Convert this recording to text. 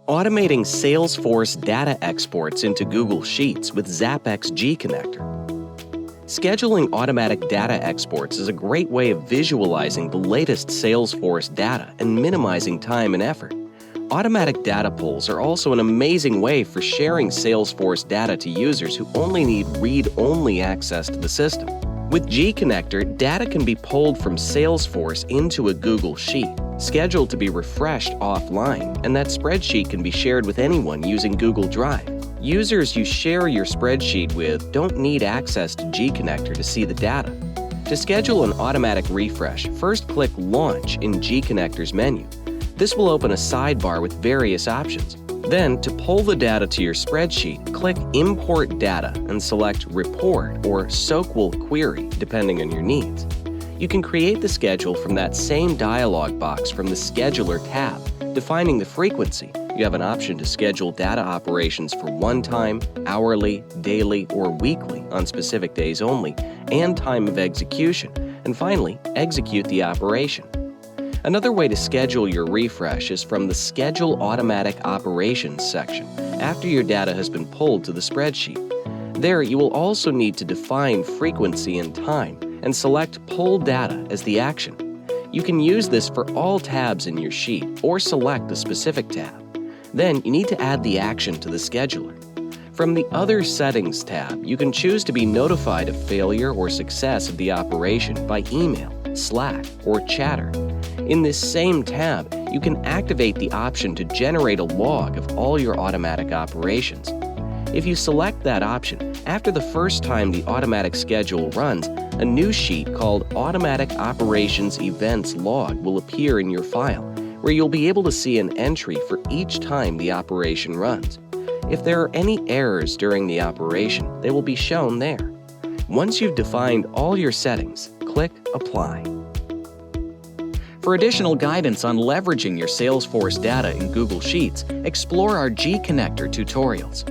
Automating Salesforce data exports into Google Sheets with ZapX G connector. Scheduling automatic data exports is a great way of visualizing the latest Salesforce data and minimizing time and effort. Automatic data pulls are also an amazing way for sharing Salesforce data to users who only need read-only access to the system. With G Connector, data can be pulled from Salesforce into a Google Sheet, scheduled to be refreshed offline, and that spreadsheet can be shared with anyone using Google Drive. Users you share your spreadsheet with don't need access to G Connector to see the data. To schedule an automatic refresh, first click Launch in G Connector's menu. This will open a sidebar with various options. Then, to pull the data to your spreadsheet, click Import Data and select Report or SOQL Query, depending on your needs. You can create the schedule from that same dialog box from the Scheduler tab. Defining the frequency, you have an option to schedule data operations for one-time, hourly, daily, or weekly on specific days only, and time of execution, and finally, execute the operation. Another way to schedule your refresh is from the Schedule Automatic Operations section after your data has been pulled to the spreadsheet. There, you will also need to define frequency and time and select Pull Data as the action. You can use this for all tabs in your sheet or select a specific tab. Then, you need to add the action to the scheduler. From the Other Settings tab, you can choose to be notified of failure or success of the operation by email, Slack, or Chatter. In this same tab, you can activate the option to generate a log of all your automatic operations. If you select that option, after the first time the automatic schedule runs, a new sheet called Automatic Operations Events Log will appear in your file, where you'll be able to see an entry for each time the operation runs. If there are any errors during the operation, they will be shown there. Once you've defined all your settings, click Apply. For additional guidance on leveraging your Salesforce data in Google Sheets, explore our G Connector tutorials.